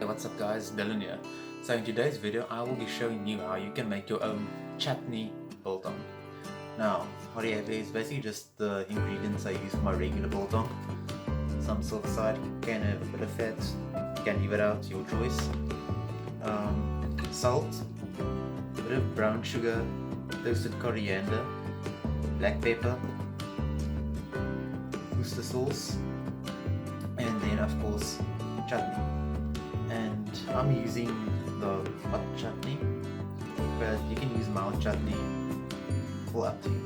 what's up guys, Dylan here. So in today's video I will be showing you how you can make your own chutney biltong. Now what you have is basically just the ingredients I use for my regular biltong. Some silver side, can have a bit of fat, you can leave it out, your choice. Salt, a bit of brown sugar, toasted coriander, black pepper, oyster sauce, and then of course chutney. And I'm using the hot chutney, but you can use mild chutney, all up to you.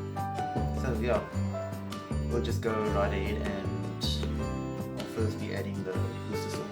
So yeah, we'll just go right ahead and I'll first be adding the oyster sauce.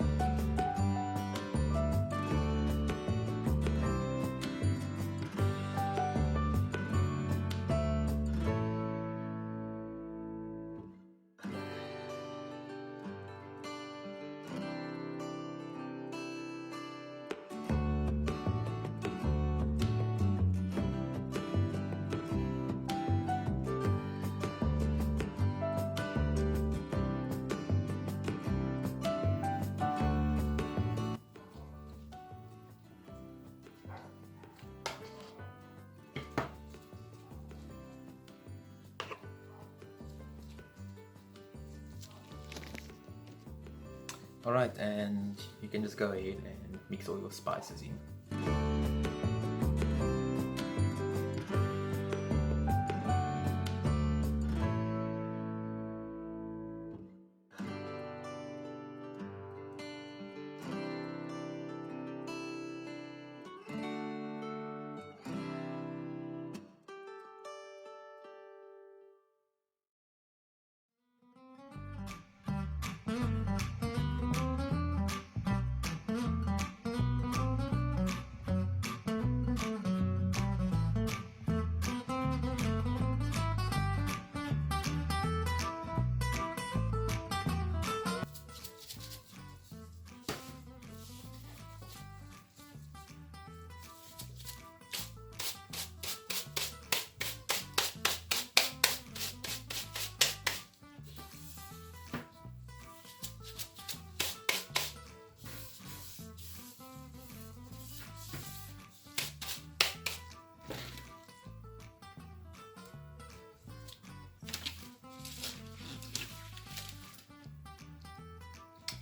Alright, and you can just go ahead and mix all your spices in.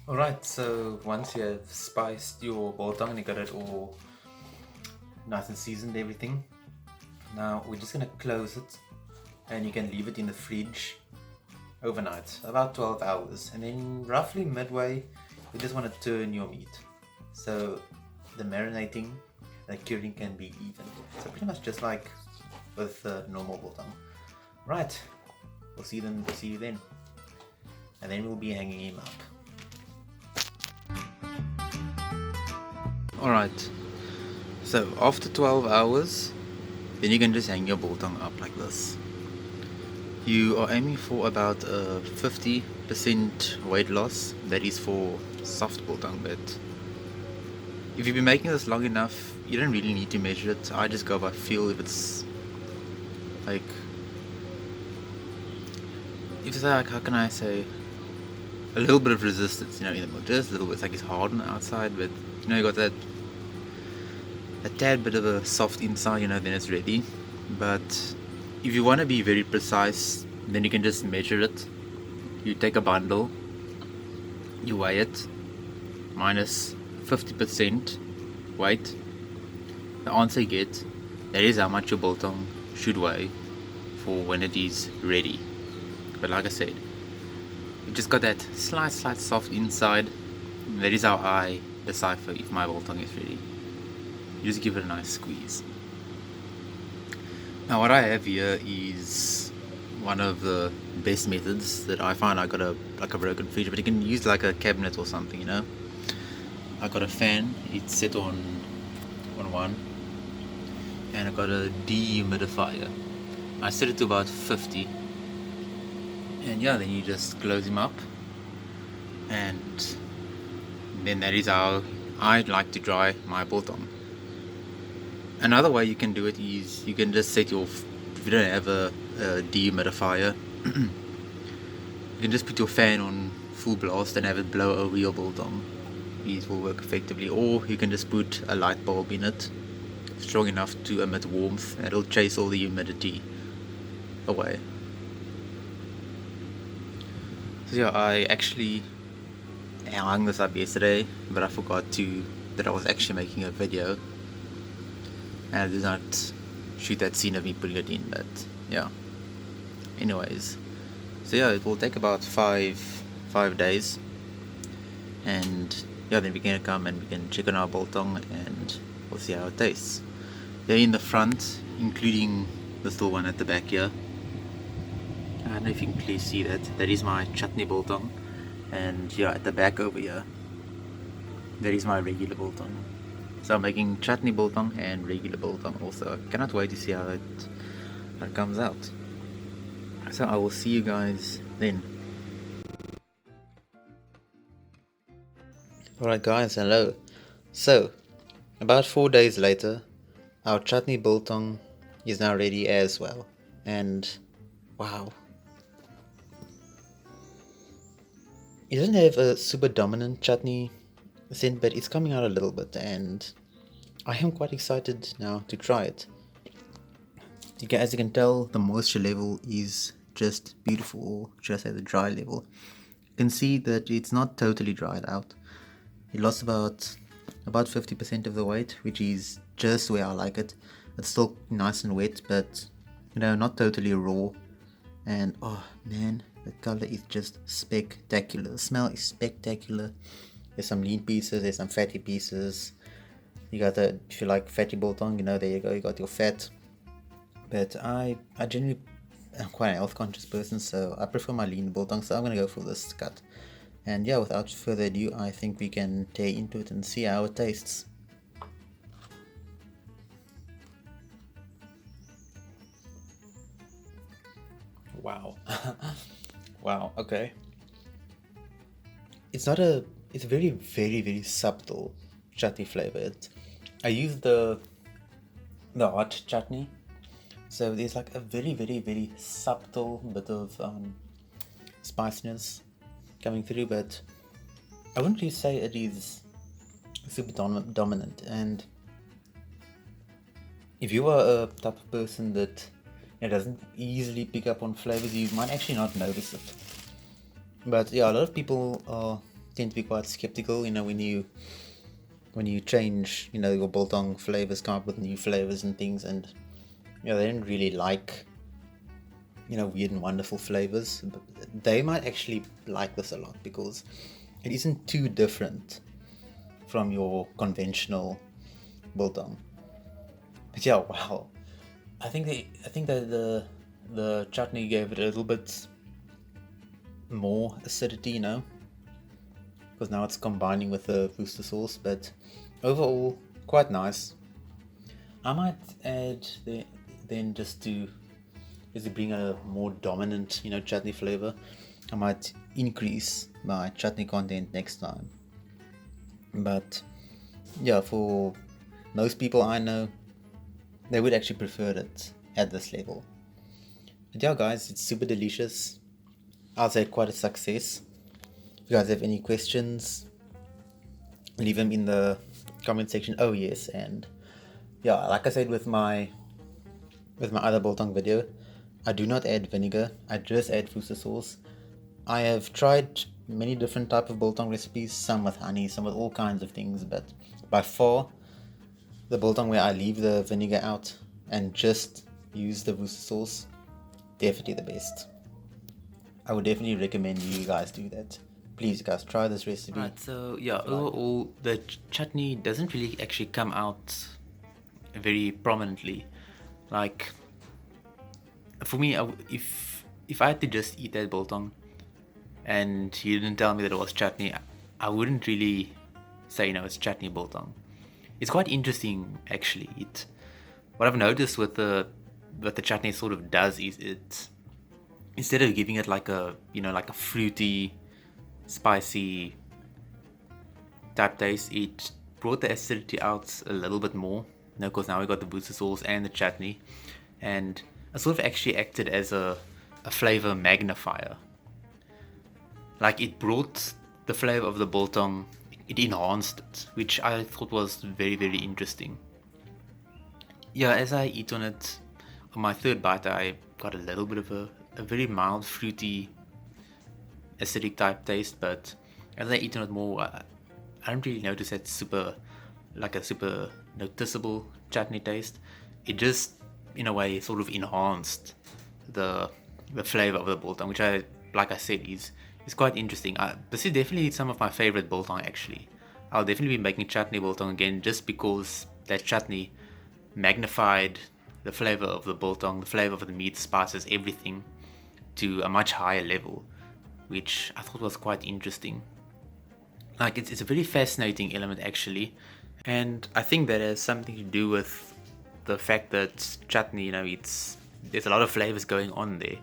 Alright, so once you have spiced your biltong and you got it all nice and seasoned, everything, now we're just going to close it and you can leave it in the fridge overnight, about 12 hours, and then roughly midway you just want to turn your meat so the marinating and curing can be even. So pretty much just like with normal biltong. Right, we'll see you then, and then we'll be hanging him up. Alright, so after 12 hours, then you can just hang your biltong up like this. You are aiming for about a 50% weight loss, that is for soft biltong, but if you've been making this long enough, you don't really need to measure it. I just go by feel. If it's like, how can I say, a little bit of resistance, in the middle, just a little bit. It's like it's hard on the outside, but you got that a tad bit of a soft inside, then it's ready. But if you want to be very precise, then you can just measure it. You take a bundle, you weigh it, minus 50% weight. The answer you get, that is how much your biltong should weigh for when it is ready. But like I said, you just got that slight soft inside. That is how I decipher if my biltong is ready. You just give it a nice squeeze. Now what I have here is one of the best methods that I find. I got a broken fridge, but you can use like a cabinet or something, I got a fan, it's set on one, and I got a dehumidifier. I set it to about 50, and yeah, then you just close him up, and then that is how I like to dry my biltong. Another way you can do it is you can just set your, if you don't have a dehumidifier, you can just put your fan on full blast and have it blow over your biltong. recipes will work effectively, or you can just put a light bulb in it, strong enough to emit warmth, and it'll chase all the humidity away. So yeah, I actually hung this up yesterday, but I forgot that I was actually making a video, and I did not shoot that scene of me putting it in. But yeah, anyways, so yeah, it will take about five days, and yeah, then we can come and we can check on our biltong and we'll see how it tastes. They're in the front, including the little one at the back here. I don't know if you can clearly see that. That is my chutney biltong, and yeah, at the back over here, that is my regular biltong. So I'm making chutney biltong and regular biltong also. I cannot wait to see how it comes out. So I will see you guys then. Alright guys, hello. So, about 4 days later, our chutney biltong is now ready as well. And wow. It doesn't have a super dominant chutney scent, but it's coming out a little bit, and I am quite excited now to try it. As you can tell, the moisture level is just beautiful, or should I say the dry level. You can see that it's not totally dried out. It lost about 50% of the weight, which is just where I like it. It's still nice and wet, but not totally raw. And oh man, the color is just spectacular. The smell is spectacular. There's some lean pieces, there's some fatty pieces. You got if you like fatty biltong, there you go, you got your fat. But I generally am quite an health conscious person, so I prefer my lean biltong, so I'm gonna go for this cut. And yeah, without further ado, I think we can tear into it and see how it tastes. Wow. Wow, okay. It's a very, very, very subtle chutney flavor. I use the hot chutney, so there's like a very, very, very subtle bit of spiciness coming through, but I wouldn't really say it is super dominant. And if you are a type of person that doesn't easily pick up on flavors, you might actually not notice it. But yeah, a lot of people tend to be quite skeptical, when you change, your biltong flavors, come up with new flavors and things, and they don't really like weird and wonderful flavors. But they might actually like this a lot because it isn't too different from your conventional biltong. But yeah, wow, I think that the chutney gave it a little bit more acidity, because now it's combining with the Worcester sauce. But overall, quite nice. I might add then just to bring a more dominant, chutney flavor. I might increase my chutney content next time. But yeah, for most people I know, they would actually prefer it at this level. But yeah, guys, it's super delicious. I'll say quite a success. If you guys have any questions, leave them in the comment section. Oh yes, and yeah, like I said with my other biltong video, I do not add vinegar. I just add Worcester sauce. I have tried many different type of biltong recipes, some with honey, some with all kinds of things, but by far the biltong where I leave the vinegar out and just use the Worcester sauce, definitely the best. I would definitely recommend you guys do that. Please guys, try this recipe. Right, so yeah, overall the chutney doesn't really actually come out very prominently. Like for me, if I had to just eat that biltong and you didn't tell me that it was chutney, I wouldn't really say it's chutney biltong. It's quite interesting actually. What I've noticed with the chutney sort of does is it, instead of giving it like a fruity, spicy type taste, it brought the acidity out a little bit more. Because now we got the Worcester sauce and the chutney, and it sort of actually acted as a flavor magnifier. Like it brought the flavor of the biltong, it it enhanced it, which I thought was very, very interesting. Yeah, as I eat on it, on my third bite, I got a little bit of a very mild, fruity, acidic type taste, but as I eat on it more, I don't really notice that super noticeable chutney taste. It just, in a way, sort of enhanced the flavor of the biltong, which like I said, is quite interesting. This is definitely some of my favorite biltong actually. I'll definitely be making chutney biltong again just because that chutney magnified the flavor of the biltong, the flavor of the meat, spices, everything to a much higher level, which I thought was quite interesting. Like it's a very fascinating element actually, and I think that has something to do with the fact that chutney, there's a lot of flavors going on there.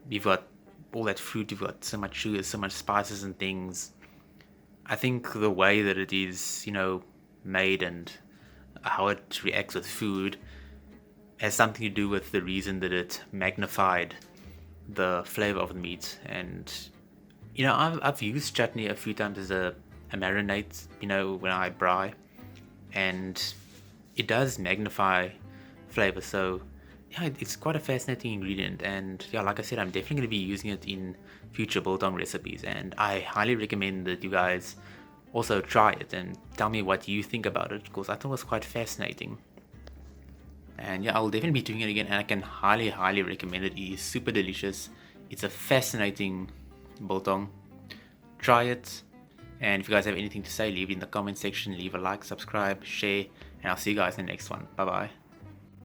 You've got all that fruit, you've got so much sugar, so much spices and things. I think the way that it is, made and how it reacts with food has something to do with the reason that it magnified the flavor of the meat. And I've used chutney a few times as a marinade, when I braai, and it does magnify flavor. So yeah, it's quite a fascinating ingredient, and yeah, like I said, I'm definitely going to be using it in future biltong recipes, and I highly recommend that you guys also try it and tell me what you think about it, because I thought it was quite fascinating. And yeah, I'll definitely be doing it again, and I can highly recommend it. It is super delicious. It's a fascinating biltong. Try it, and if you guys have anything to say, leave it in the comment section. Leave a like, subscribe, share, and I'll see you guys in the next one. Bye bye.